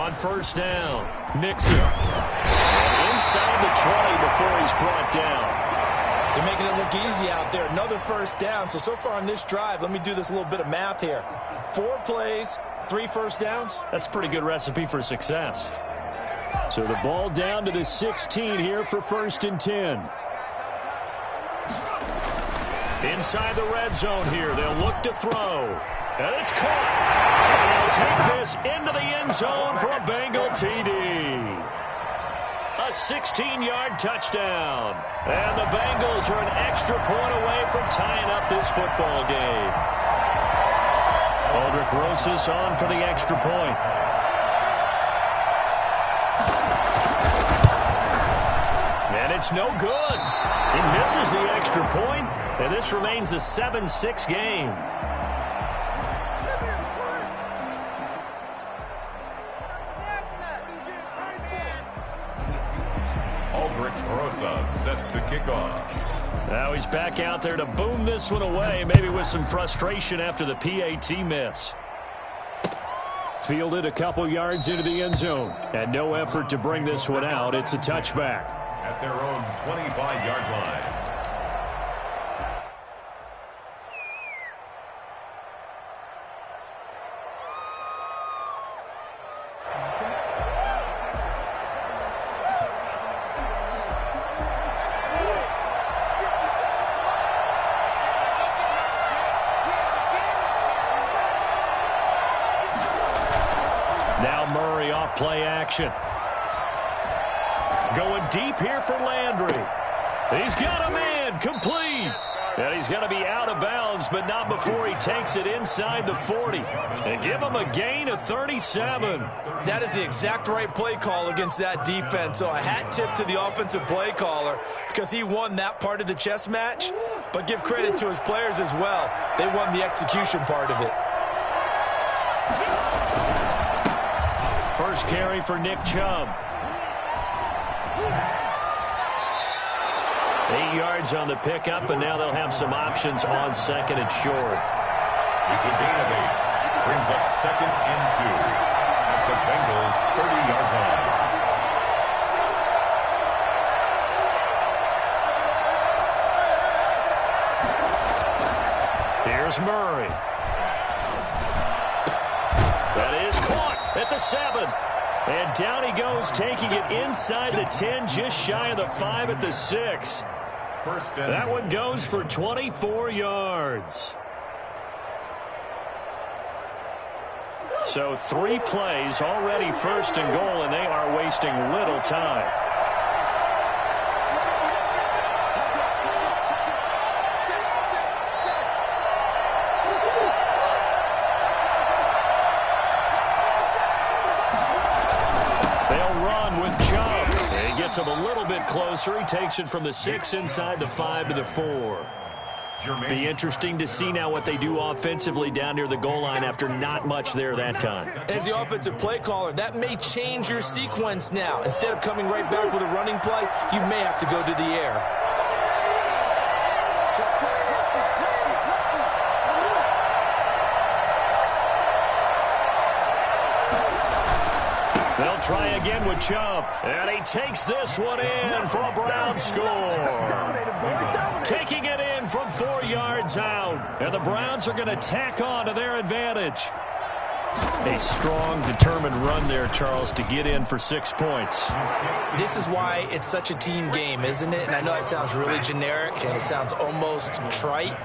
On first down, Mixon. Inside the 20 before he's brought down. They're making it look easy out there. Another first down. So far on this drive, let me do this little bit of math here. 4 plays, 3 first downs. That's a pretty good recipe for success. So the ball down to the 16 here for 1st and 10. Inside the red zone here. They'll look to throw. And it's caught. And they'll take this into the end zone for a Bengal TD. A 16-yard touchdown. And the Bengals are an extra point away from tying up this football game. Aldrich Rosas on for the extra point. And it's no good. He misses the extra point, and this remains a 7-6 game. Set to kick off. Now he's back out there to boom this one away, maybe with some frustration after the PAT miss. Fielded a couple yards into the end zone, and no effort to bring this one out. It's a touchback. At their own 25-yard line. Play action. Going deep here for Landry. He's got a man complete. And he's going to be out of bounds, but not before he takes it inside the 40. And give him a gain of 37. That is the exact right play call against that defense. So a hat tip to the offensive play caller because he won that part of the chess match. But give credit to his players as well. They won the execution part of it. First carry for Nick Chubb. 8 yards on the pickup, and now they'll have some options on 2nd and short. It's a gain of 8. Brings up 2nd and 2 at the Bengals' 30-yard line. Here's Murray. That is caught at the 7. And down he goes, taking it inside the 10, just shy of the 5 at the 6. That one goes for 24 yards. So 3 plays, already 1st and goal, and they are wasting little time. Him a little bit closer. He takes it from the 6 inside the 5 to the 4. Be interesting to see now what they do offensively down near the goal line after not much there that time. As the offensive play caller, that may change your sequence now. Instead of coming right back with a running play, you may have to go to the air. They'll try again with Chubb. And he takes this one in for a Brown score. Taking it in from 4 yards out. And the Browns are going to tack on to their advantage. A strong, determined run there, Charles, to get in for 6 points. This is why it's such a team game, isn't it? And I know it sounds really generic and it sounds almost trite,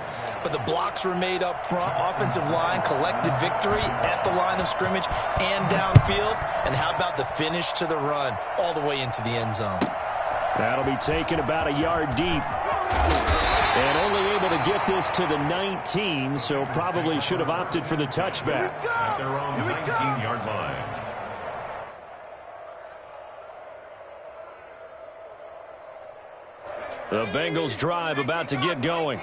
but the blocks were made up front, offensive line, collective victory at the line of scrimmage and downfield. And how about the finish to the run all the way into the end zone? That'll be taken about a yard deep. And only able to get this to the 19, so probably should have opted for the touchback. At their own 19-yard line. The Bengals drive about to get going.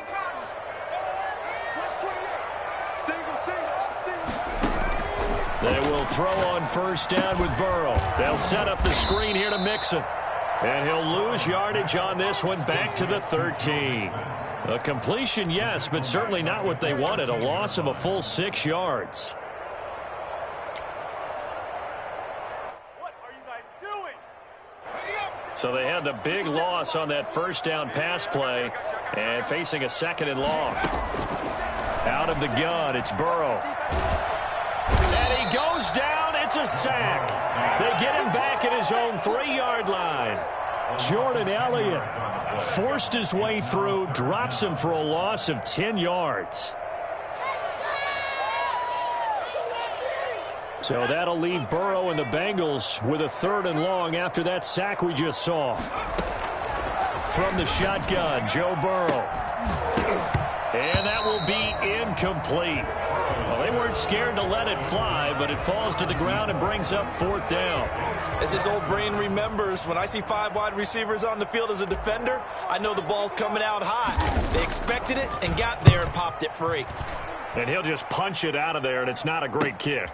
They will throw on first down with Burrow. They'll set up the screen here to Mixon. And he'll lose yardage on this one back to the 13. A completion, yes, but certainly not what they wanted. A loss of a full 6 yards. So they had the big loss on that first down pass play and facing a 2nd and long. Out of the gun, it's Burrow. And he goes down. It's a sack. They get him back at his own 3-yard line. Jordan Elliott forced his way through, drops him for a loss of 10 yards. So that'll leave Burrow and the Bengals with a 3rd and long after that sack we just saw. From the shotgun, Joe Burrow. And that will be incomplete. Well, they weren't scared to let it fly, but it falls to the ground and brings up 4th down. As his old brain remembers, when I see 5 wide receivers on the field as a defender, I know the ball's coming out hot. They expected it and got there and popped it free. And he'll just punch it out of there, and it's not a great kick.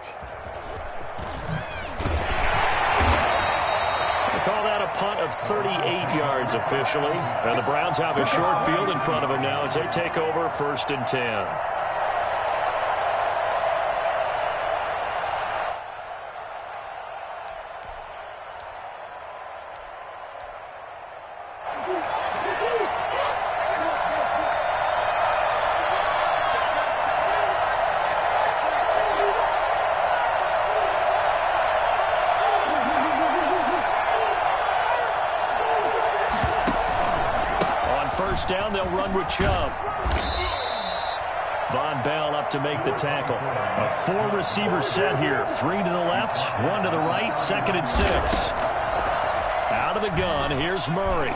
Call that a punt of 38 yards officially. And the Browns have a short field in front of them now as they take over 1st and 10. Down, they'll run with Chubb. Von Bell up to make the tackle. A 4-receiver set here. 3 to the left, 1 to the right, 2nd and 6. Out of the gun, here's Murray.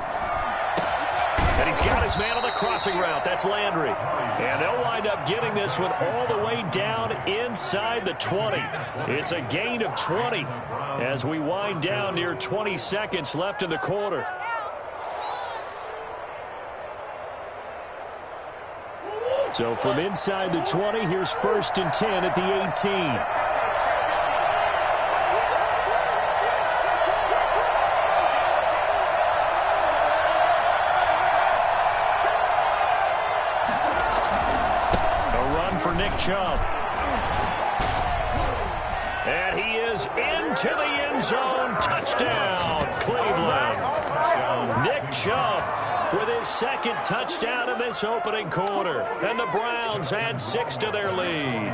And he's got his man on the crossing route. That's Landry. And they'll wind up getting this one all the way down inside the 20. It's a gain of 20 as we wind down near 20 seconds left in the quarter. So from inside the 20, here's 1st and 10 at the 18. A run for Nick Chubb. And he is into the end zone. Touchdown, Cleveland. Nick Chubb with his 2nd touchdown in this opening quarter. And the Browns add 6 to their lead.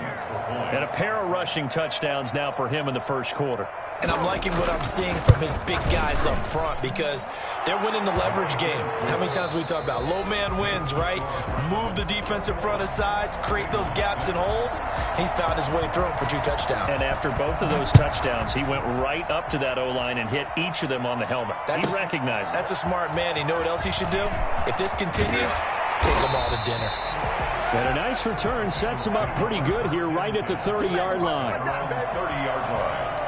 And a pair of rushing touchdowns now for him in the first quarter. And I'm liking what I'm seeing from his big guys up front because they're winning the leverage game. How many times we talk about low man wins, right? Move the defensive front aside, create those gaps and holes. He's found his way through them for 2 touchdowns. And after both of those touchdowns, he went right up to that O-line and hit each of them on the helmet. He recognized it. That's a smart man. You know what else he should do? If this continues, take them all to dinner. And a nice return sets him up pretty good here right at the 30-yard line. 30-yard line.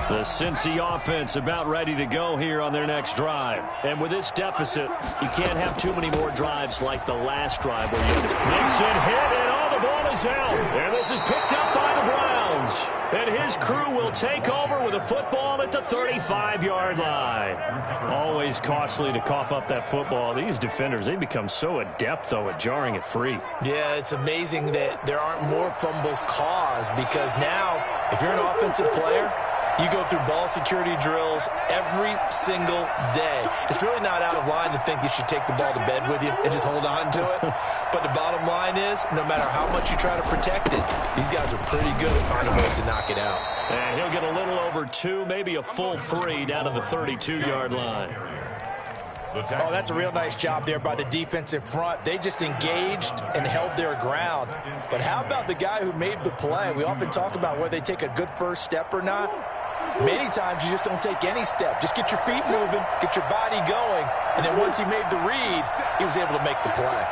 The Cincy offense about ready to go here on their next drive. And with this deficit, you can't have too many more drives like the last drive where you Nixon hit and all the ball is out. And this is picked up by the Browns. And his crew will take over with a football at the 35-yard line. Always costly to cough up that football. These defenders, they become so adept, though, at jarring it free. Yeah, it's amazing that there aren't more fumbles caused because now, if you're an offensive player, you go through ball security drills every single day. It's really not out of line to think you should take the ball to bed with you and just hold on to it. But the bottom line is, no matter how much you try to protect it, these guys are pretty good at finding ways to knock it out. And he'll get a little over 2, maybe a full 3 down to the 32-yard line. Oh, that's a real nice job there by the defensive front. They just engaged and held their ground. But how about the guy who made the play? We often talk about whether they take a good first step or not. Many times you just don't take any step. Just get your feet moving, get your body going, and then once he made the read, he was able to make the play.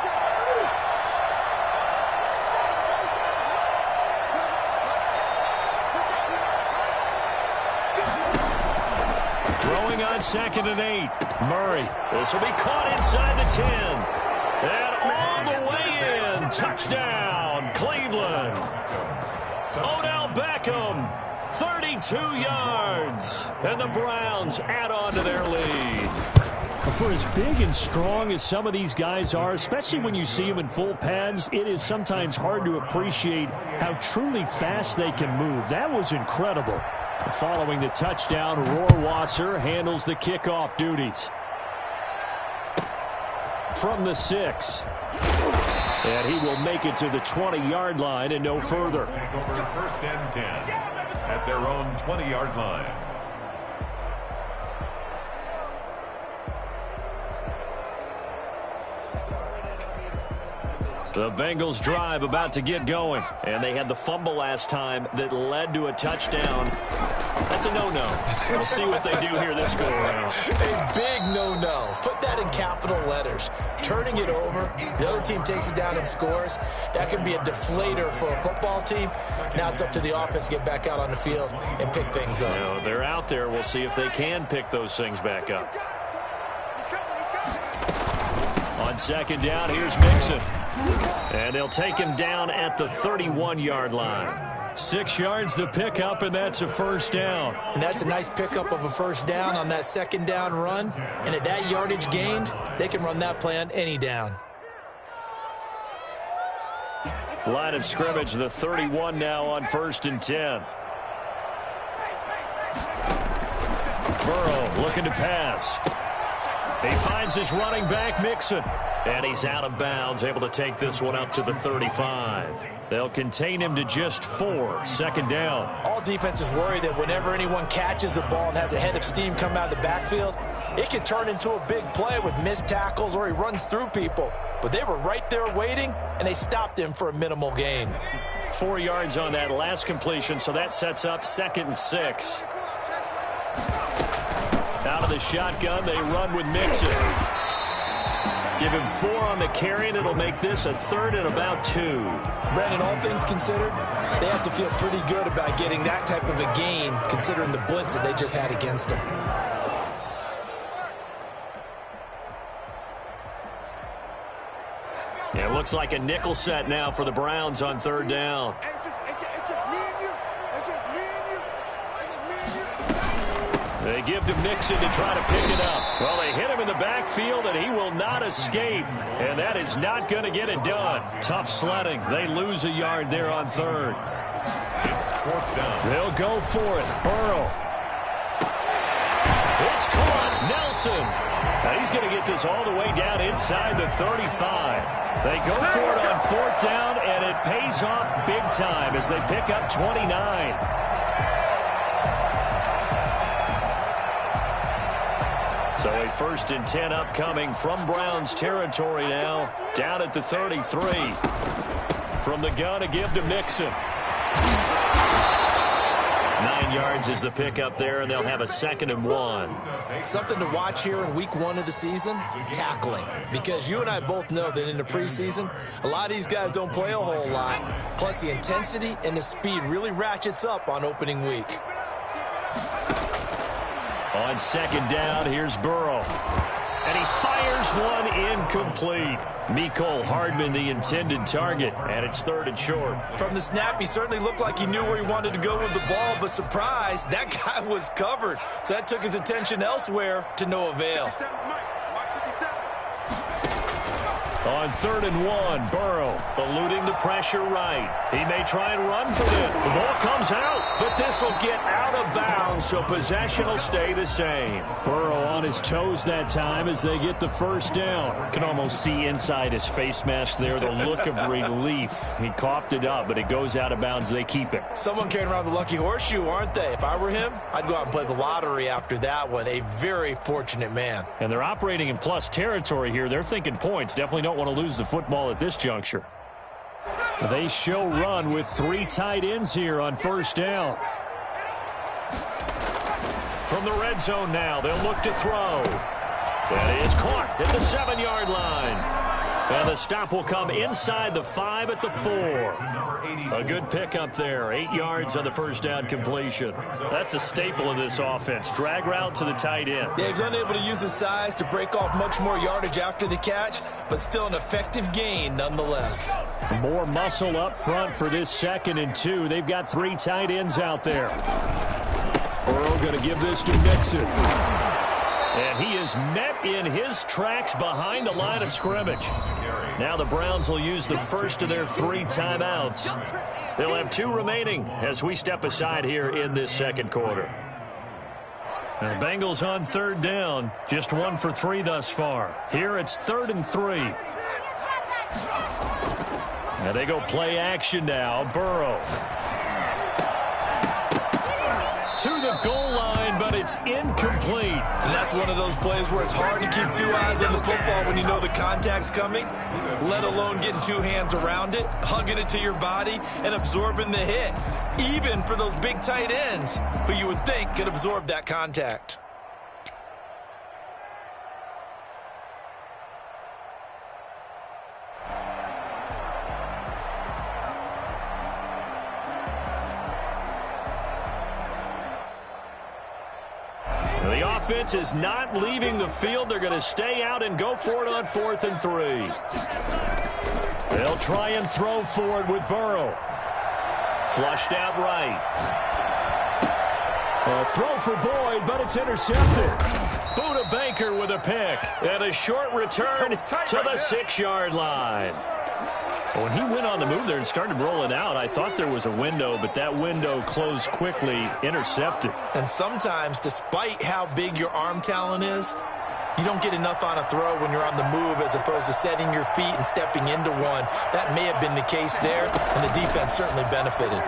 Throwing on 2nd and 8. Murray. This will be caught inside the 10. And all the way in. Touchdown, Cleveland. Odell Beckham. 32 yards. And the Browns add on to their lead. For as big and strong as some of these guys are, especially when you see them in full pads, it is sometimes hard to appreciate how truly fast they can move. That was incredible. Following the touchdown, Rohrwasser handles the kickoff duties. From the 6. And he will make it to the 20-yard line and no further. Take over 1st and 10 at their own 20-yard line. The Bengals drive about to get going. And they had the fumble last time that led to a touchdown. That's a no-no. We'll see what they do here this go-around. A big no-no. Put that in capital letters. Turning it over, the other team takes it down and scores. That can be a deflator for a football team. Now it's up to the offense to get back out on the field and pick things up. You know, they're out there. We'll see if they can pick those things back up. On 2nd down, here's Mixon. And they'll take him down at the 31-yard line. 6 yards the pickup, and that's a 1st down. And that's a nice pickup of a 1st down on that 2nd down run. And at that yardage gained, they can run that play on any down. Line of scrimmage, the 31 now on 1st and 10. Burrow looking to pass. He finds his running back, Mixon. And he's out of bounds, able to take this one up to the 35. They'll contain him to just 4. 2nd down. All defenses worry that whenever anyone catches the ball and has a head of steam come out of the backfield, it can turn into a big play with missed tackles or he runs through people. But they were right there waiting, and they stopped him for a minimal gain. 4 yards on that last completion, so that sets up 2nd and 6. Out of the shotgun, they run with Mixon. Give him 4 on the carry, and it'll make this a 3rd and about 2. Brandon, all things considered, they have to feel pretty good about getting that type of a gain, considering the blitz that they just had against them. Yeah, it looks like a nickel set now for the Browns on 3rd down. It's just me and you. It's just me and you. They give to Mixon to try to pick it up. Well, they hit him in the backfield, and he will not escape. And that is not going to get it done. Tough sledding. They lose a yard there on 3rd. It's 4th down. They'll go for it. Burrow. It's caught. Nelson. Now he's going to get this all the way down inside the 35. They go for it on 4th down, and it pays off big time as they pick up 29. So a 1st and 10 upcoming from Browns territory now, down at the 33. From the gun, a give to Mixon. 9 yards is the pickup there, and they'll have a 2nd and 1. Something to watch here in week 1 of the season, tackling. Because you and I both know that in the preseason, a lot of these guys don't play a whole lot. Plus, the intensity and the speed really ratchets up on opening week. On 2nd down, here's Burrow. And he fires one incomplete. Mecole Hardman, the intended target, and it's 3rd and short. From the snap, he certainly looked like he knew where he wanted to go with the ball, but surprise, that guy was covered. So that took his attention elsewhere to no avail. On 3rd and 1, Burrow eluding the pressure right. He may try and run for this. The ball comes out, but this will get out of bounds, so possession will stay the same. Burrow on his toes that time as they get the 1st down. Can almost see inside his face mask there the look of relief. He coughed it up, but it goes out of bounds. They keep it. Someone carrying around the lucky horseshoe, aren't they? If I were him, I'd go out and play the lottery after that one. A very fortunate man. And they're operating in plus territory here. They're thinking points. Definitely don't want to lose the football at this juncture. They show run with 3 tight ends here on 1st down. From the red zone now, they'll look to throw. That is caught at the 7-yard line. And the stop will come inside the 5 at the 4. A good pickup there. 8 yards on the 1st down completion. That's a staple of this offense. Drag route to the tight end. Yeah, he's unable to use his size to break off much more yardage after the catch, but still an effective gain nonetheless. More muscle up front for this 2nd and 2. They've got 3 tight ends out there. Burrow going to give this to Mixon. And he is met in his tracks behind the line of scrimmage. Now the Browns will use the first of their 3 timeouts. They'll have 2 remaining as we step aside here in this second quarter. And the Bengals on 3rd down, just 1 for 3 thus far. Here it's 3rd and 3. And they go play action now. Burrow to the goal line, but it's incomplete. And that's one of those plays where it's hard to keep 2 eyes on the football when you know the contact's coming, let alone getting 2 hands around it, hugging it to your body, and absorbing the hit, even for those big tight ends who you would think could absorb that contact. The offense is not leaving the field. They're going to stay out and go for it on 4th and 3. They'll try and throw for it with Burrow. Flushed out right. A throw for Boyd, but it's intercepted. Buda Baker with a pick. And a short return to the 6-yard line. When he went on the move there and started rolling out, I thought there was a window, but that window closed quickly, intercepted. And sometimes, despite how big your arm talent is, you don't get enough on a throw when you're on the move as opposed to setting your feet and stepping into one. That may have been the case there, and the defense certainly benefited.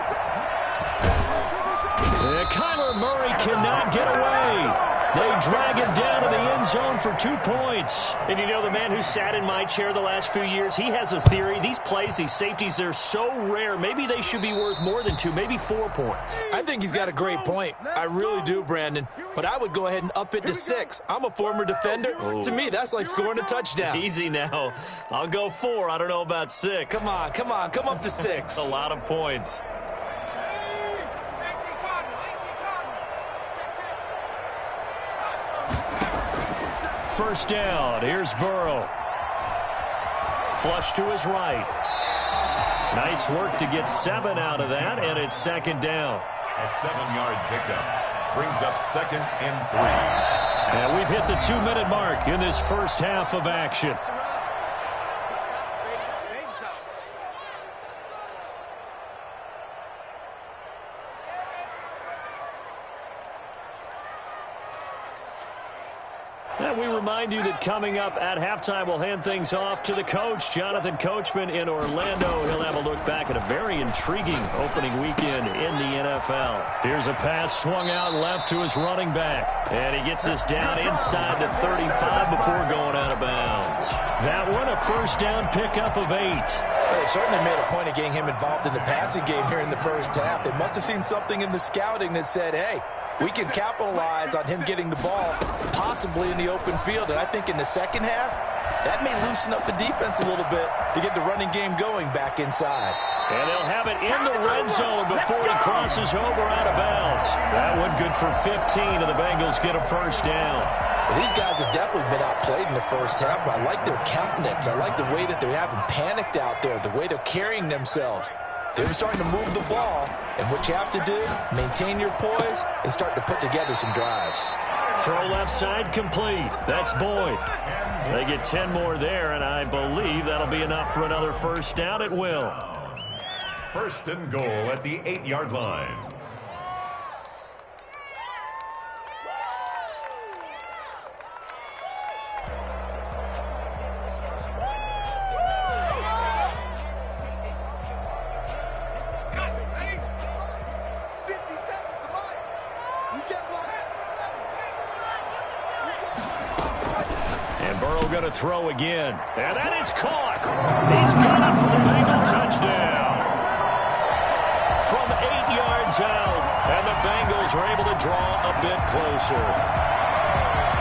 Kyler Murray cannot get away. They drag him down to the end zone for 2 points. And you know, the man who sat in my chair the last few years, he has a theory. These plays, these safeties, they're so rare. Maybe they should be worth more than 2, maybe 4 points. I think he's got a great point. I really do, Brandon. But I would go ahead and up it to 6. I'm a former defender. Oh. To me, that's like scoring a touchdown. Easy now. I'll go 4. I don't know about 6. Come on. Come up to 6. A lot of points. First down. Here's Burrow. Flush to his right. Nice work to get 7 out of that, and it's 2nd down. A 7-yard pickup brings up 2nd and 3. And we've hit the 2-minute mark in this first half of action. And we remind you that coming up at halftime, we'll hand things off to the coach, Jonathan Coachman in Orlando. He'll have a look back at a very intriguing opening weekend in the NFL. Here's a pass swung out left to his running back. And he gets us down inside the 35 before going out of bounds. That one, a first down pickup of 8. They certainly made a point of getting him involved in the passing game here in the first half. They must have seen something in the scouting that said, hey, we can capitalize on him getting the ball possibly in the open field. And I think in the second half, that may loosen up the defense a little bit to get the running game going back inside. And they'll have it in the red zone before he crosses over out of bounds. That one good for 15, and the Bengals get a first down. Well, these guys have definitely been outplayed in the first half, but I like their countenance. I like the way that they haven't panicked out there, the way they're carrying themselves. They're starting to move the ball, and what you have to do, maintain your poise and start to put together some drives. Throw left side complete. That's Boyd. They get 10 more there, and I believe that'll be enough for another first down. It will. First and goal at the 8-yard line. Going to throw again, and that is caught. He's got it for the Bengal touchdown. From 8 yards out, and the Bengals are able to draw a bit closer.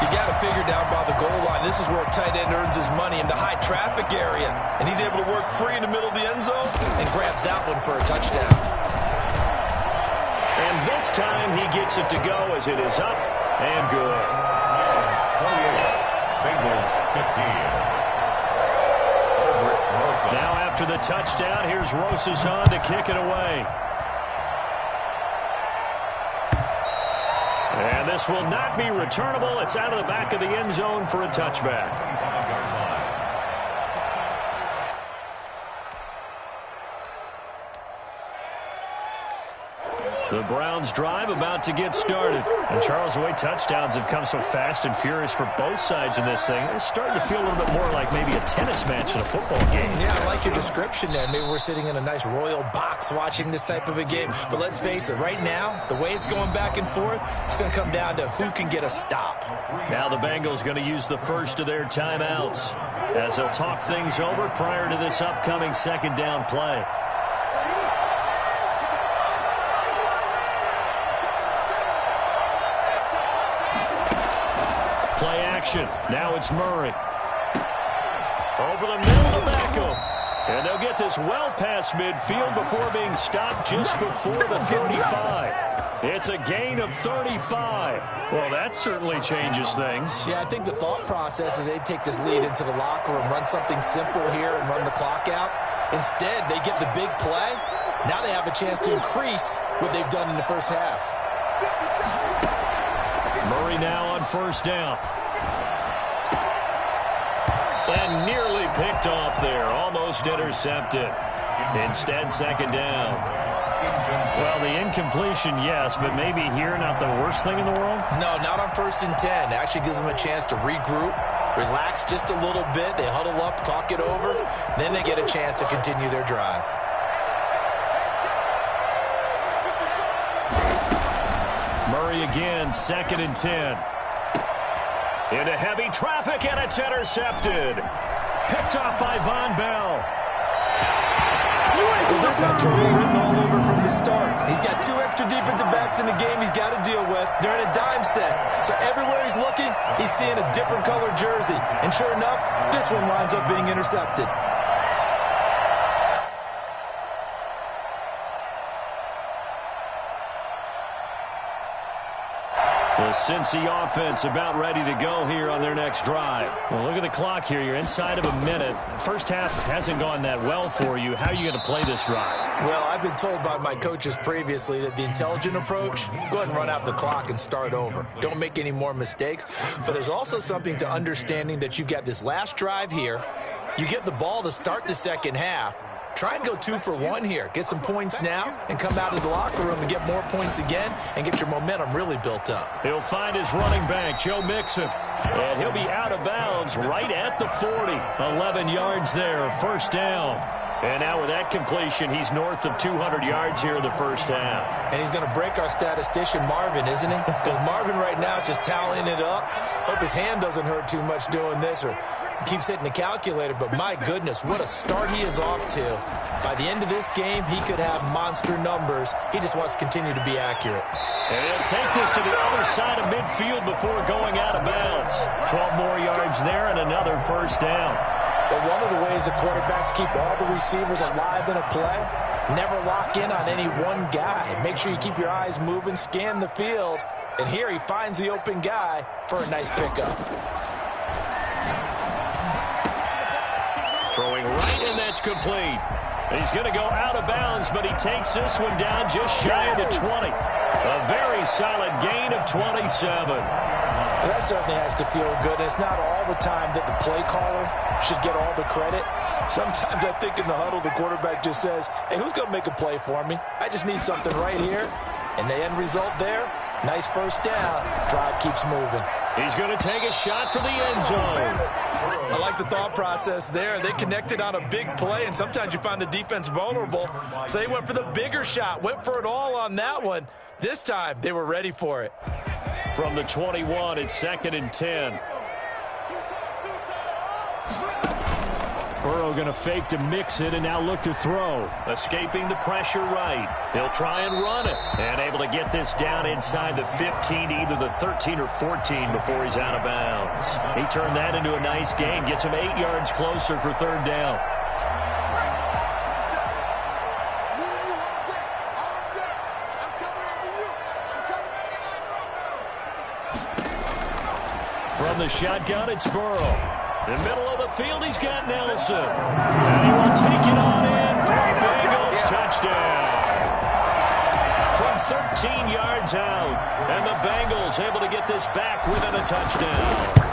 You got to figure down by the goal line. This is where a tight end earns his money in the high traffic area, and he's able to work free in the middle of the end zone and grabs that one for a touchdown. And this time he gets it to go as it is up and good. Bengals 15. Now after the touchdown, here's Rosas to kick it away. And this will not be returnable. It's out of the back of the end zone for a touchback. The Browns drive about to get started. And Charles, the way touchdowns have come so fast and furious for both sides in this thing, it's starting to feel a little bit more like maybe a tennis match in a football game. Yeah, I like your description there. Maybe we're sitting in a nice royal box watching this type of a game. But let's face it, right now, the way it's going back and forth, it's going to come down to who can get a stop. Now the Bengals going to use the first of their timeouts as they'll talk things over prior to this upcoming second down play. Play action. Now it's Murray. Over the middle to Beckham. And they'll get this well past midfield before being stopped just before the 35. It's a gain of 35. Well, that certainly changes things. Yeah, I think the thought process is they'd take this lead into the locker room, run something simple here and run the clock out. Instead, they get the big play. Now they have a chance to increase what they've done in the first half. Murray now on first down. And nearly picked off there. Almost intercepted. Instead, second down. Well, the incompletion, yes, but maybe here not the worst thing in the world? No, not on 1st and 10. It actually gives them a chance to regroup, relax just a little bit. They huddle up, talk it over. Then they get a chance to continue their drive. Murray again, 2nd and 10. Into heavy traffic, and it's intercepted. Picked off by Von Bell. Well, this had trouble written all over from the start. He's got 2 extra defensive backs in the game he's got to deal with. They're in a dime set. So everywhere he's looking, he's seeing a different colored jersey. And sure enough, this one winds up being intercepted. The Cincy offense about ready to go here on their next drive. Well, look at the clock here. You're inside of a minute. First half hasn't gone that well for you. How are you going to play this drive? Well, I've been told by my coaches previously that the intelligent approach, go ahead and run out the clock and start over. Don't make any more mistakes. But there's also something to understanding that you've got this last drive here. You get the ball to start the second half. Try and go 2 for 1 here. Get some points now and come out of the locker room and get more points again and get your momentum really built up. He'll find his running back, Joe Mixon. And he'll be out of bounds right at the 40. 11 yards there, first down. And now with that completion, he's north of 200 yards here in the first half. And he's going to break our statistician, Marvin, isn't he? Because Marvin right now is just tallying it up. Hope his hand doesn't hurt too much doing this or keeps hitting the calculator. But my goodness, what a start he is off to. By the end of this game, he could have monster numbers. He just wants to continue to be accurate. And he'll take this to the other side of midfield before going out of bounds. 12 more yards there and another first down. But one of the ways the quarterbacks keep all the receivers alive in a play, never lock in on any one guy. Make sure you keep your eyes moving, scan the field. And here he finds the open guy for a nice pickup. Throwing right, and that's complete. He's going to go out of bounds, but he takes this one down just shy of the 20. A very solid gain of 27. Well, that certainly has to feel good. It's not all the time that the play caller should get all the credit. Sometimes I think in the huddle, the quarterback just says, hey, who's going to make a play for me? I just need something right here. And the end result there, nice first down. Drive keeps moving. He's going to take a shot for the end zone. I like the thought process there. They connected on a big play, and sometimes you find the defense vulnerable. So they went for the bigger shot, went for it all on that one. This time, they were ready for it. From the 21, it's 2nd and 10. Burrow going to fake to mix it and now look to throw. Escaping the pressure right. He'll try and run it. And able to get this down inside the 15, either the 13 or 14 before he's out of bounds. He turned that into a nice gain. Gets him 8 yards closer for third down. From the shotgun, it's Burrow. In the middle of the field, he's got Nelson. And he will take it on in for a Bengals touchdown. From 13 yards out. And the Bengals able to get this back within a touchdown.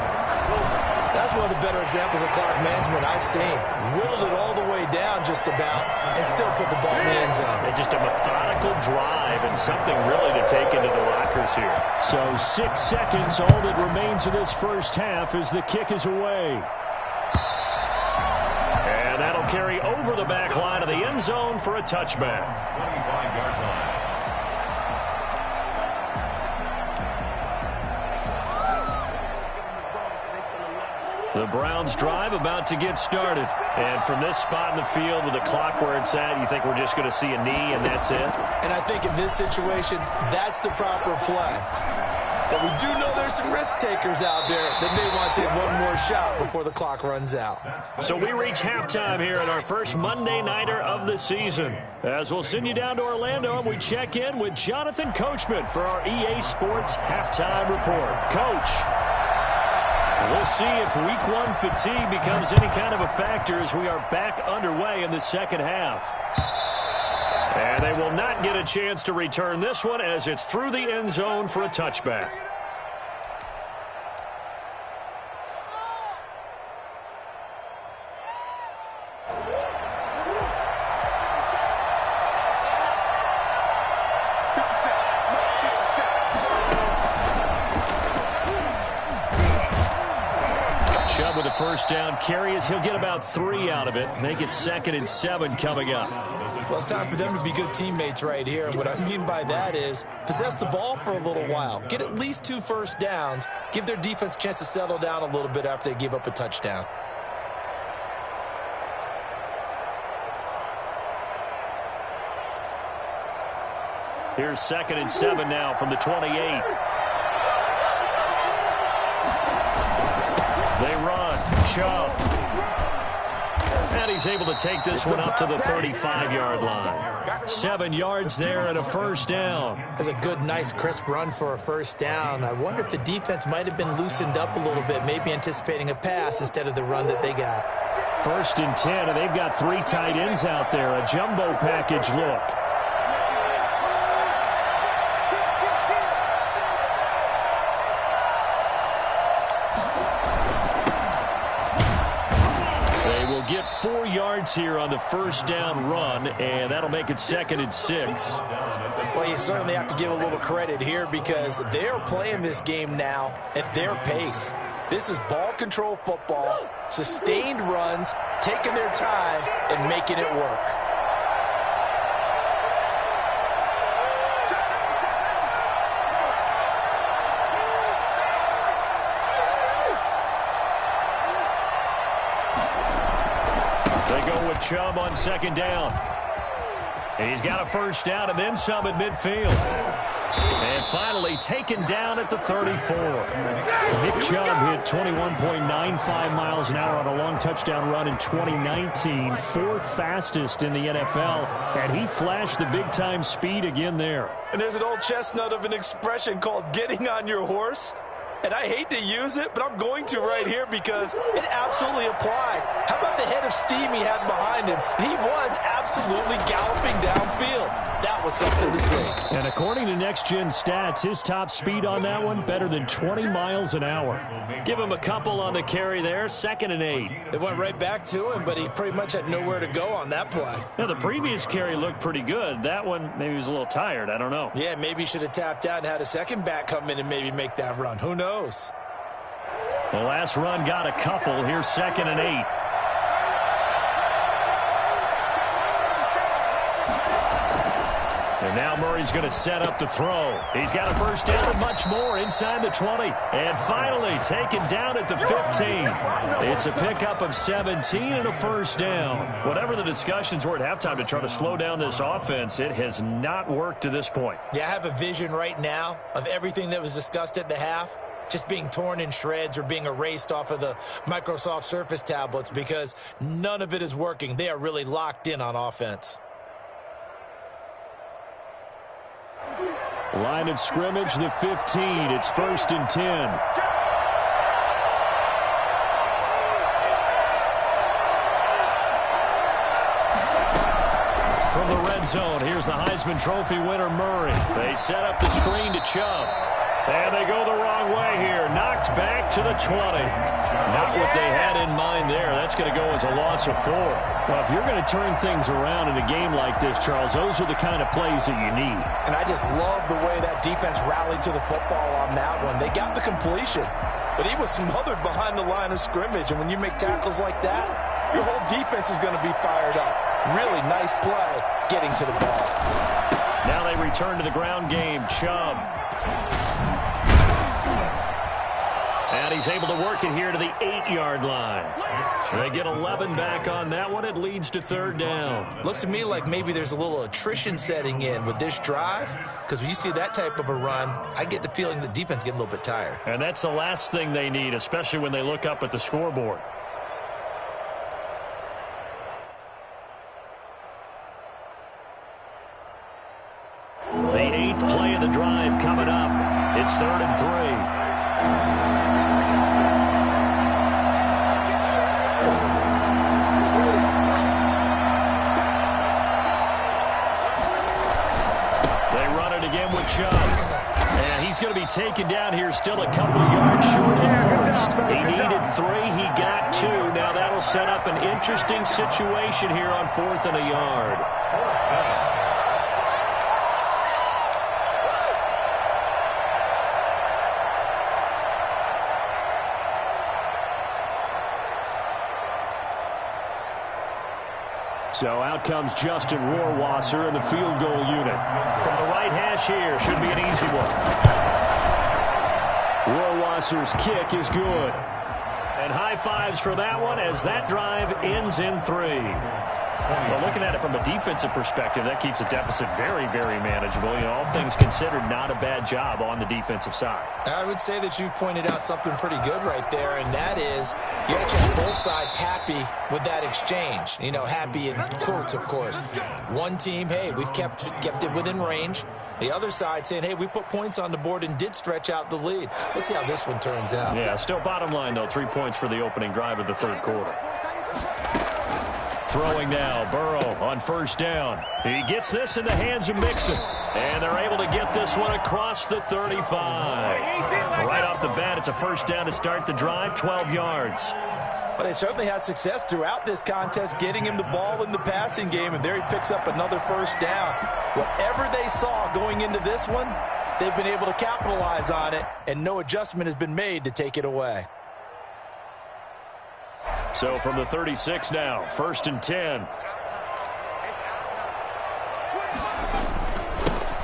That's one of the better examples of clock management I've seen. Whittled it all the way down just about and still put the ball in the end zone. And just a methodical drive and something really to take into the lockers here. So 6 seconds, all that remains of this first half as the kick is away. And that'll carry over the back line of the end zone for a touchback. 25-yard line. The Browns drive about to get started. And from this spot in the field with the clock where it's at, you think we're just going to see a knee and that's it? And I think in this situation, that's the proper play. But we do know there's some risk takers out there that may want to take one more shot before the clock runs out. So we reach halftime here in our first Monday Nighter of the season. As we'll send you down to Orlando and we check in with Jonathan Coachman for our EA Sports Halftime Report. Coach. We'll see if week one fatigue becomes any kind of a factor as we are back underway in the second half. And they will not get a chance to return this one as it's through the end zone for a touchback. With a first down carry as he'll get about 3 out of it. Make it 2nd and 7 coming up. Well, it's time for them to be good teammates right here. And what I mean by that is possess the ball for a little while. Get at least 2 first downs. Give their defense a chance to settle down a little bit after they give up a touchdown. Here's 2nd and 7 now from the 28. They run. Chubb. And he's able to take this one up to the 35-yard line. 7 yards there and a first down. That's a good, nice, crisp run for a first down. I wonder if the defense might have been loosened up a little bit, maybe anticipating a pass instead of the run that they got. 1st and 10, and they've got 3 tight ends out there. A jumbo package look. Get 4 yards here on the first down run, and that'll make it 2nd and 6. Well, you certainly have to give a little credit here because they're playing this game now at their pace. This is ball control football, sustained runs, taking their time, and making it work. Chubb on 2nd down. And he's got a first down and then some at midfield. And finally taken down at the 34. Nick Chubb hit 21.95 miles an hour on a long touchdown run in 2019. 4th fastest in the NFL. And he flashed the big-time speed again there. And there's an old chestnut of an expression called getting on your horse. And I hate to use it, but I'm going to right here because it absolutely applies. How about the head of steam he had behind him? He was absolutely galloping downfield. That was something to see. And according to Next Gen Stats, his top speed on that one, better than 20 miles an hour. Give him a couple on the carry there, 2nd and 8. It went right back to him, but he pretty much had nowhere to go on that play. Now, the previous carry looked pretty good. That one, maybe he was a little tired. I don't know. Yeah, maybe he should have tapped out and had a second back come in and maybe make that run. Who knows? The last run got a couple. Here's 2nd and 8. And now Murray's going to set up the throw. He's got a first down and much more inside the 20. And finally taken down at the 15. It's a pickup of 17 and a first down. Whatever the discussions were at halftime to try to slow down this offense, it has not worked to this point. Yeah, I have a vision right now of everything that was discussed at the half just being torn in shreds or being erased off of the Microsoft Surface tablets because none of it is working. They are really locked in on offense. Line of scrimmage, the 15. It's 1st and 10. From the red zone, here's the Heisman Trophy winner, Murray. They set up the screen to Chubb. And they go the wrong way here. Knocked back to the 20. Not what they had in mind there. That's going to go as a loss of 4. Well, if you're going to turn things around in a game like this, Charles, those are the kind of plays that you need. And I just love the way that defense rallied to the football on that one. They got the completion, but he was smothered behind the line of scrimmage. And when you make tackles like that, your whole defense is going to be fired up. Really nice play getting to the ball. Now they return to the ground game. Chubb. And he's able to work it here to the 8-yard line. They get 11 back on that one. It leads to 3rd down. Looks to me like maybe there's a little attrition setting in with this drive, because when you see that type of a run, I get the feeling the defense getting a little bit tired. And that's the last thing they need, especially when they look up at the scoreboard. The 8th play of the drive coming up. It's 3rd and 3. Again with Chubb. And he's going to be taken down here, still a couple yards short of the first. He needed 3. He got 2. Now that'll set up an interesting situation here on 4th and a yard. So out comes Justin Rohrwasser in the field goal unit. From the right hash here, should be an easy one. Rohrwasser's kick is good. And high fives for that one as that drive ends in 3. Well, looking at it from a defensive perspective, that keeps the deficit very, very manageable. You know, all things considered, not a bad job on the defensive side. I would say that you've pointed out something pretty good right there, and that is you actually have both sides happy with that exchange. You know, happy in quotes, of course. One team, hey, we've kept it within range. The other side saying, hey, we put points on the board and did stretch out the lead. Let's see how this one turns out. Yeah, still bottom line, though, 3 points for the opening drive of the 3rd quarter. Throwing now, Burrow on 1st down. He gets this in the hands of Mixon. And they're able to get this one across the 35. Right off the bat, it's a 1st down to start the drive, 12 yards. But they certainly had success throughout this contest, getting him the ball in the passing game, and there he picks up another 1st down. Whatever they saw going into this one, they've been able to capitalize on it, and no adjustment has been made to take it away. So from the 36 now, 1st and 10.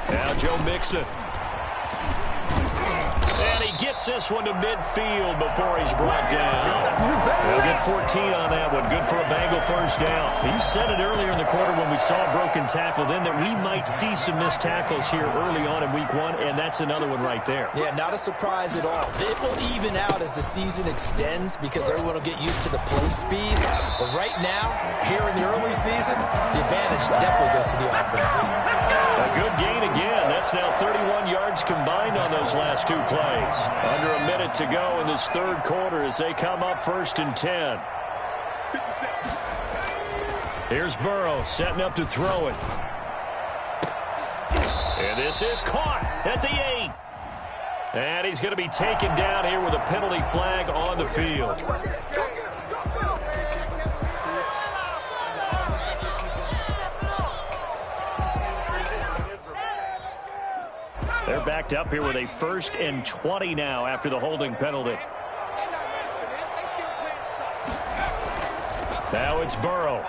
Now Joe Mixon. And he gets this one to midfield before he's brought down. They'll get 14 on that one. Good for a Bengal 1st down. You said it earlier in the quarter when we saw a broken tackle then that we might see some missed tackles here early on in week 1, and that's another one right there. Yeah, not a surprise at all. It will even out as the season extends because everyone will get used to the play speed. But right now, here in the early season, the advantage definitely goes to the offense. A good gain again. That's now 31 yards combined on those last 2 plays. Under a minute to go in this 3rd quarter as they come up 1st and 10. Here's Burrow setting up to throw it. And this is caught at the 8. And he's going to be taken down here with a penalty flag on the field. They're backed up here with a 1st and 20 now after the holding penalty. Now it's Burrow.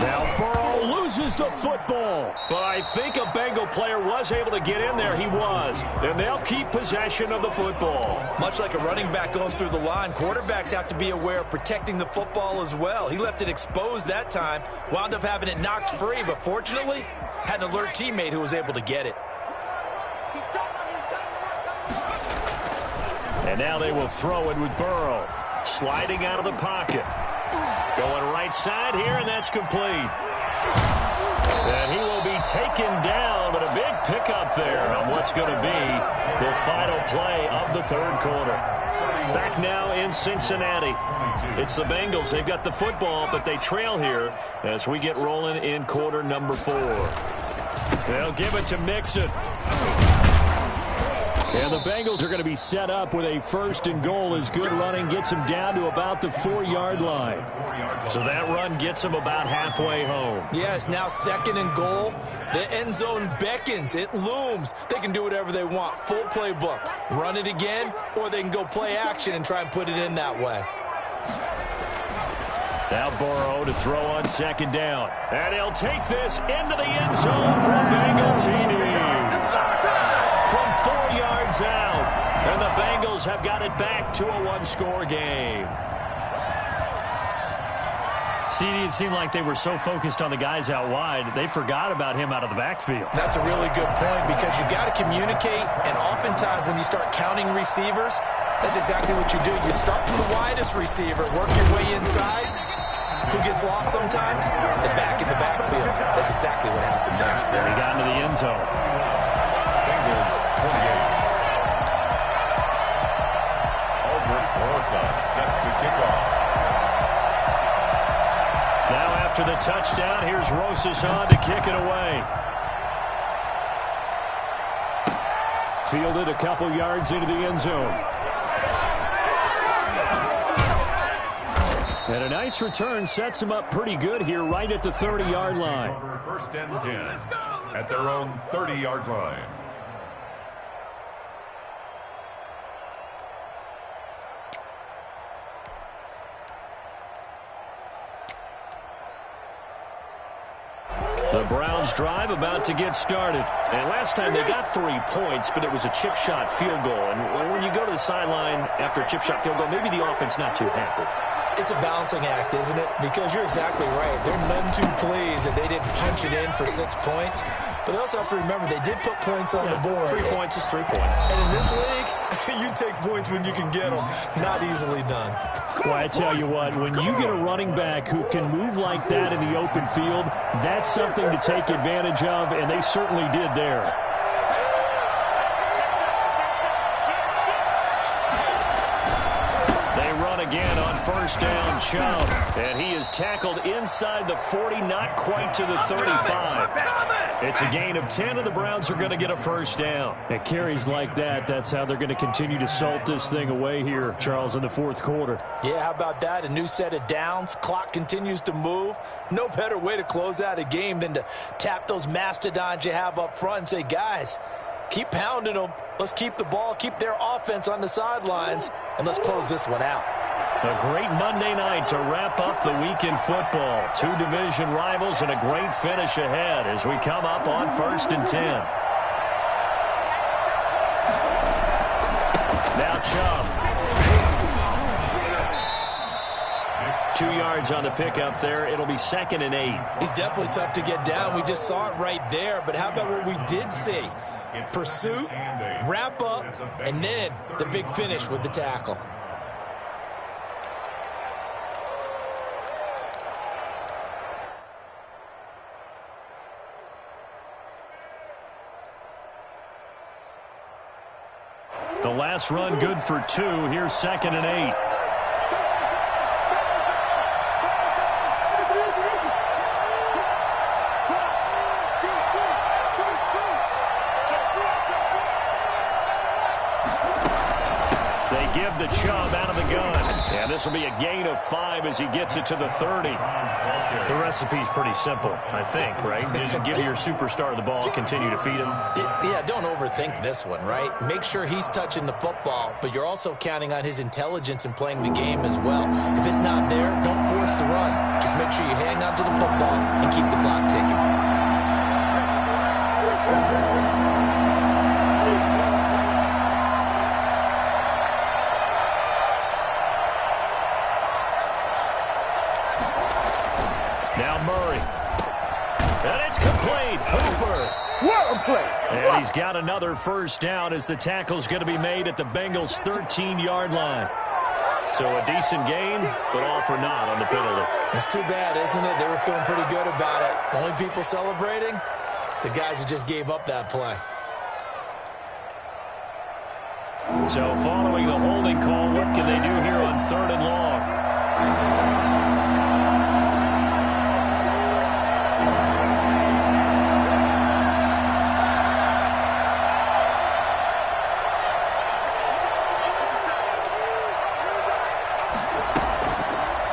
Now Burrow loses the football. But I think a Bengal player was able to get in there. He was. And they'll keep possession of the football. Much like a running back going through the line, quarterbacks have to be aware of protecting the football as well. He left it exposed that time, wound up having it knocked free, but fortunately, had an alert teammate who was able to get it. And now they will throw it with Burrow. Sliding out of the pocket. Going right side here, and that's complete. And he will be taken down, but a big pickup there on what's going to be the final play of the third quarter. Back now in Cincinnati. It's the Bengals. They've got the football, but they trail here as we get rolling in quarter number 4. They'll give it to Mixon. And the Bengals are going to be set up with a first and goal as good running gets them down to about the 4-yard line. So that run gets them about halfway home. Yeah, it's now second and goal. The end zone beckons. It looms. They can do whatever they want. Full playbook. Run it again, or they can go play action and try and put it in that way. Now Burrow to throw on second down. And he'll take this into the end zone for a Bengal TD. From 4 yards out. And the Bengals have got it back to a one-score game. CD, it seemed like they were so focused on the guys out wide, they forgot about him out of the backfield. That's a really good point because you've got to communicate, and oftentimes when you start counting receivers, that's exactly what you do. You start from the widest receiver, work your way inside. Who gets lost sometimes? The back in the backfield. That's exactly what happened there. He got into the end zone. Bengals 28. Albert Rosa set to kick off. Now after the touchdown, here's Rosas on to kick it away. Fielded a couple yards into the end zone. And a nice return sets him up pretty good here right at the 30-yard line. First and 10 at their own 30-yard line. The Browns drive about to get started. And last time they got 3 points, but it was a chip shot field goal. And when you go to the sideline after a chip shot field goal, maybe the offense not too happy. It's a balancing act, isn't it? Because you're exactly right. They're none too pleased that they didn't punch it in for 6 points. But they also have to remember they did put points on the board. 3 points is 3 points. And in this league, you take points when you can get them. Not easily done. Well, I tell you what, when you get a running back who can move like that in the open field, that's something to take advantage of, and they certainly did there. They run again on first down, Chubb. And he is tackled inside the 40, not quite to the 35. It's a gain of 10, and the Browns are going to get a first down. At carries like that, that's how they're going to continue to salt this thing away here, Charles, in the fourth quarter. Yeah, how about that? A new set of downs. Clock continues to move. No better way to close out a game than to tap those mastodons you have up front and say, guys, keep pounding them. Let's keep the ball, keep their offense on the sidelines, and let's close this one out. A great Monday night to wrap up the week in football. 2 division rivals and a great finish ahead as we come up on first and 10. Now Chubb. 2 yards on the pickup there. It'll be second and 8. He's definitely tough to get down. We just saw it right there. But how about what we did see? Pursuit, wrap up, and then the big finish with the tackle. The last run good for 2. Here's second and 8. They give the Chubb out of the gun. And this will be a gain of 5 as he gets it to the 30. The recipe's pretty simple, I think, right? Just give your superstar the ball, continue to feed him. Yeah, don't overthink this one, right? Make sure he's touching the football, but you're also counting on his intelligence in playing the game as well. If it's not there, don't force the run. Just make sure you hang on to the football and keep the clock ticking. Now Murray. And it's complete. Hooper. What a play. And he's got another first down as the tackle's going to be made at the Bengals' 13-yard line. So a decent gain, but all for naught on the penalty. It's too bad, isn't it? They were feeling pretty good about it. Only people celebrating, the guys who just gave up that play. So following the holding call, what can they do here on 3rd and long?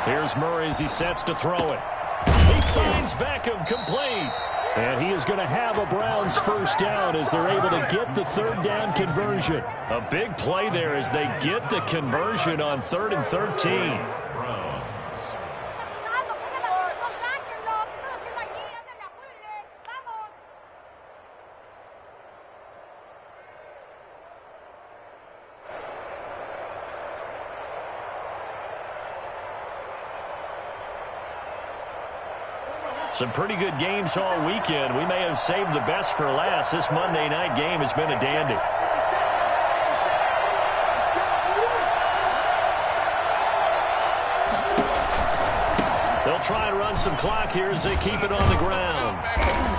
Here's Murray as he sets to throw it. He finds Beckham complete. And he is going to have a Browns first down as they're able to get the 3rd down conversion. A big play there as they get the conversion on 3rd and 13. Some pretty good games all weekend. We may have saved the best for last. This Monday night game has been a dandy. They'll try and run some clock here as they keep it on the ground.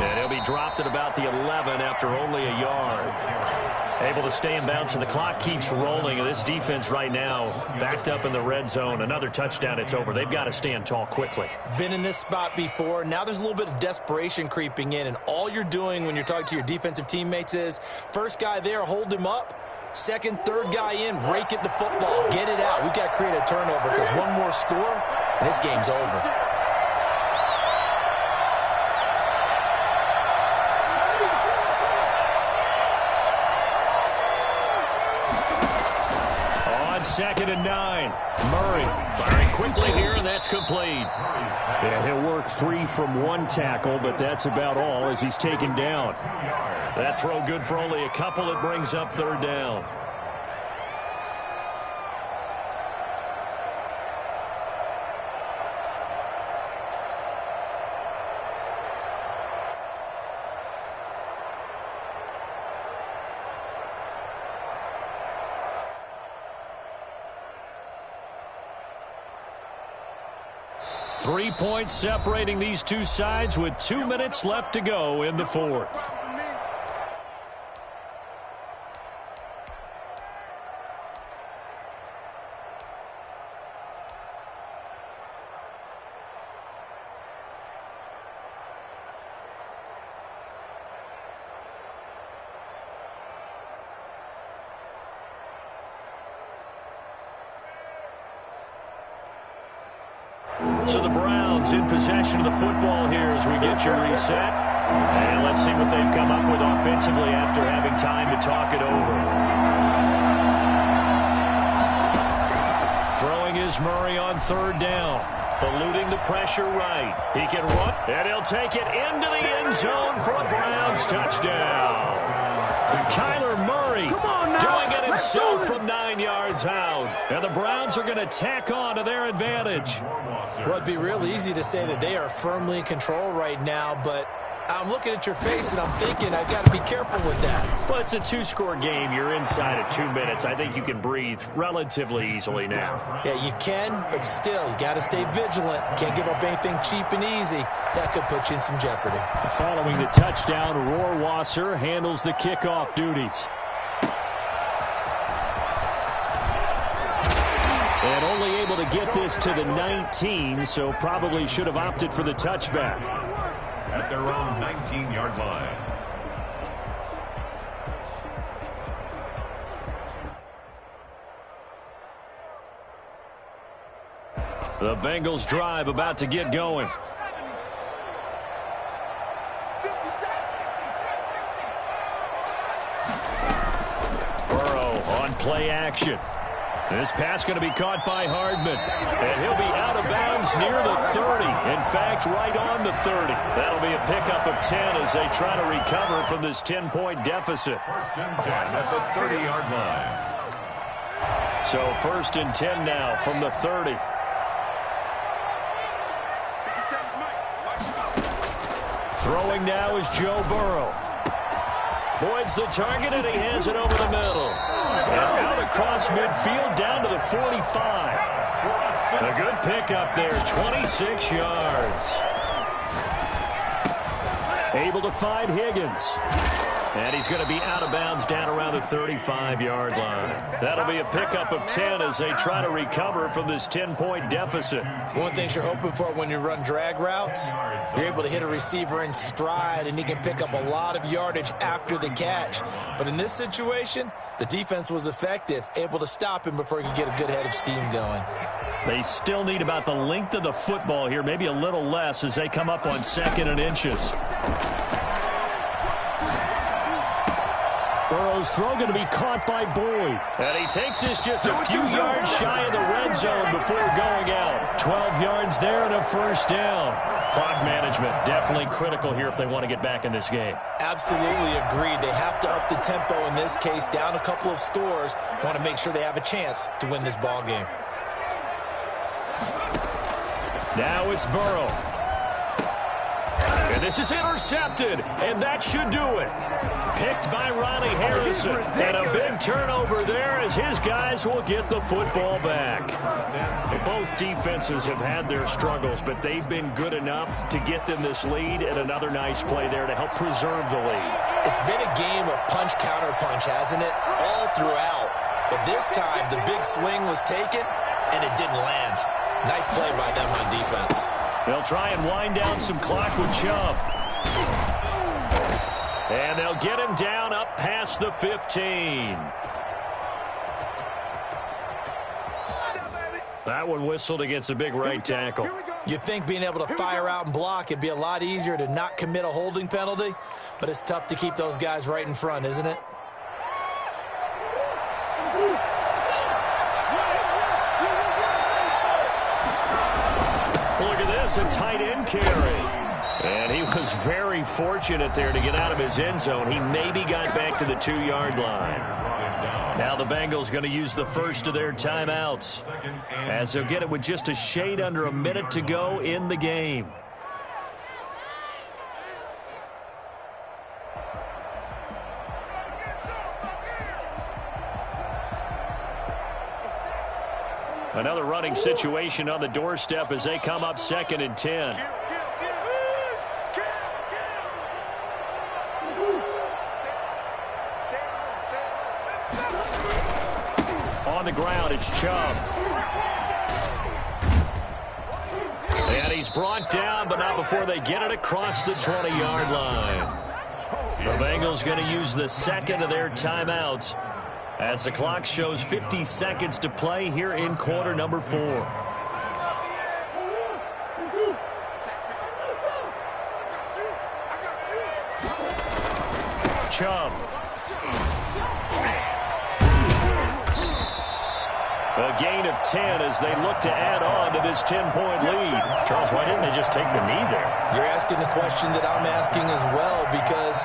And he'll be dropped at about the 11 after only a yard. Able to stay in bounds, and the clock keeps rolling. This defense right now backed up in the red zone. Another touchdown, it's over. They've got to stand tall quickly. Been in this spot before. Now there's a little bit of desperation creeping in, and all you're doing when you're talking to your defensive teammates is first guy there, hold him up. Second, third guy in, rake at the football. Get it out. We've got to create a turnover because one more score, and this game's over. Second and 9. Murray firing quickly here, and that's complete. Yeah, he'll work free from one tackle, but that's about all as he's taken down. That throw good for only a couple. It brings up 3rd down. Three points separating these two sides with 2 minutes left to go in the 4th. So the Browns in possession of the football here as we get you reset. And let's see what they've come up with offensively after having time to talk it over. Throwing is Murray on 3rd down. Eluding the pressure right. He can run, and he'll take it into the end zone for a Browns touchdown. Kyler Murray doing it himself from 9 yards out. And the Browns are going to tack on to their advantage. Well, it'd be real easy to say that they are firmly in control right now, but I'm looking at your face and I'm thinking I've got to be careful with that. Well, it's a 2-score game. You're inside of 2 minutes. I think you can breathe relatively easily now. Yeah, you can, but still, you got to stay vigilant. Can't give up anything cheap and easy. That could put you in some jeopardy. Following the touchdown, Rohrwasser handles the kickoff duties. And only able to get this to the 19, so probably should have opted for the touchback. At their own 19-yard line. The Bengals drive about to get going. Burrow on play action. This pass going to be caught by Hardman. And he'll be out of bounds near the 30. In fact, right on the 30. That'll be a pickup of 10 as they try to recover from this 10-point deficit. 1st and 10 at the 30-yard line. So 1st and 10 now from the 30. Throwing now is Joe Burrow. Boyd's the target, and he hands it over the middle. And out across midfield down to the 45. A good pickup there, 26 yards. Able to find Higgins. And he's going to be out of bounds down around the 35-yard line. That'll be a pickup of 10 as they try to recover from this 10-point deficit. One thing you're hoping for when you run drag routes, you're able to hit a receiver in stride, and he can pick up a lot of yardage after the catch. But in this situation, the defense was effective, able to stop him before he could get a good head of steam going. They still need about the length of the football here, maybe a little less as they come up on 2nd and inches. Burrow's throw going to be caught by Boyd. And he takes this just a few yards shy of the red zone before going out. 12 yards there and a first down. Clock management definitely critical here if they want to get back in this game. Absolutely agreed. They have to up the tempo in this case, down a couple of scores. Want to make sure they have a chance to win this ball game. Now it's Burrow. And this is intercepted, and that should do it. Picked by Ronnie Harrison. And a big turnover there as his guys will get the football back. Both defenses have had their struggles, but they've been good enough to get them this lead, and another nice play there to help preserve the lead. It's been a game of punch-counter-punch, hasn't it? All throughout. But this time, the big swing was taken, and it didn't land. Nice play by them on defense. They'll try and wind down some clock with Chubb. And they'll get him down up past the 15. That one whistled against a big right tackle. You'd think being able to fire out and block, it'd be a lot easier to not commit a holding penalty, but it's tough to keep those guys right in front, isn't it? Look at this, a tight end carry. And he was very fortunate there to get out of his end zone. He maybe got back to the 2-yard line. Now the Bengals going to use the first of their timeouts as they'll get it with just a shade under a minute to go in the game. Another running situation on the doorstep as they come up 2nd and 10. On the ground, it's Chubb. And he's brought down, but not before they get it across the 20-yard line. The Bengals going to use the second of their timeouts as the clock shows 50 seconds to play here in quarter number 4. Chubb. A gain of 10 as they look to add on to this 10-point lead. Charles, why didn't they just take the knee there? You're asking the question that I'm asking as well, because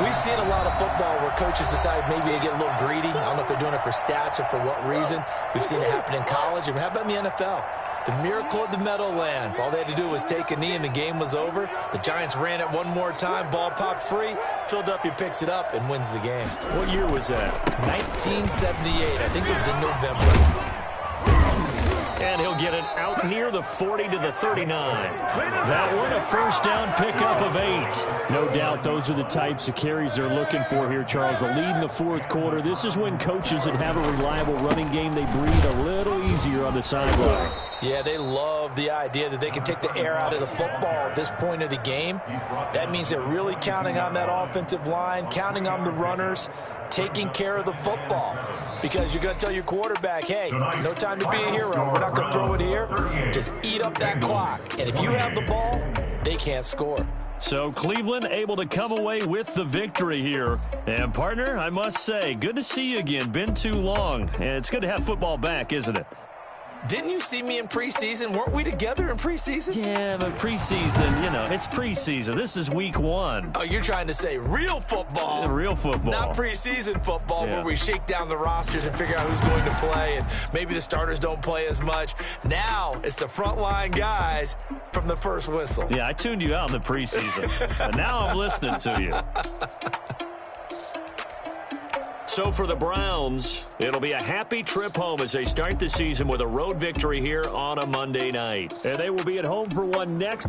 we've seen a lot of football where coaches decide maybe they get a little greedy. I don't know if they're doing it for stats or for what reason. We've seen it happen in college. And how about in the NFL? The miracle of the Meadowlands. All they had to do was take a knee and the game was over. The Giants ran it one more time. Ball popped free. Philadelphia picks it up and wins the game. What year was that? 1978. I think it was in November. And he'll get it out near the 40 to the 39. That one, a first down pickup of 8. No doubt those are the types of carries they're looking for here, Charles. The lead in the fourth quarter. This is when coaches that have a reliable running game, they breathe a little easier on the sideline. Yeah, they love the idea that they can take the air out of the football at this point of the game. That means they're really counting on that offensive line, counting on the runners, taking care of the football. Because you're going to tell your quarterback, hey, no time to be a hero. We're not going to throw it here. Just eat up that clock. And if you have the ball, they can't score. So Cleveland able to come away with the victory here. And, partner, I must say, good to see you again. Been too long. And it's good to have football back, isn't it? Didn't you see me in preseason? Weren't we together in preseason? Yeah, but preseason, you know, it's preseason. This is week 1. Oh, you're trying to say real football. Real football. Not preseason football where we shake down the rosters and figure out who's going to play, and maybe the starters don't play as much. Now it's the frontline guys from the first whistle. Yeah, I tuned you out in the preseason, and now I'm listening to you. So for the Browns, it'll be a happy trip home as they start the season with a road victory here on a Monday night. And they will be at home for one next.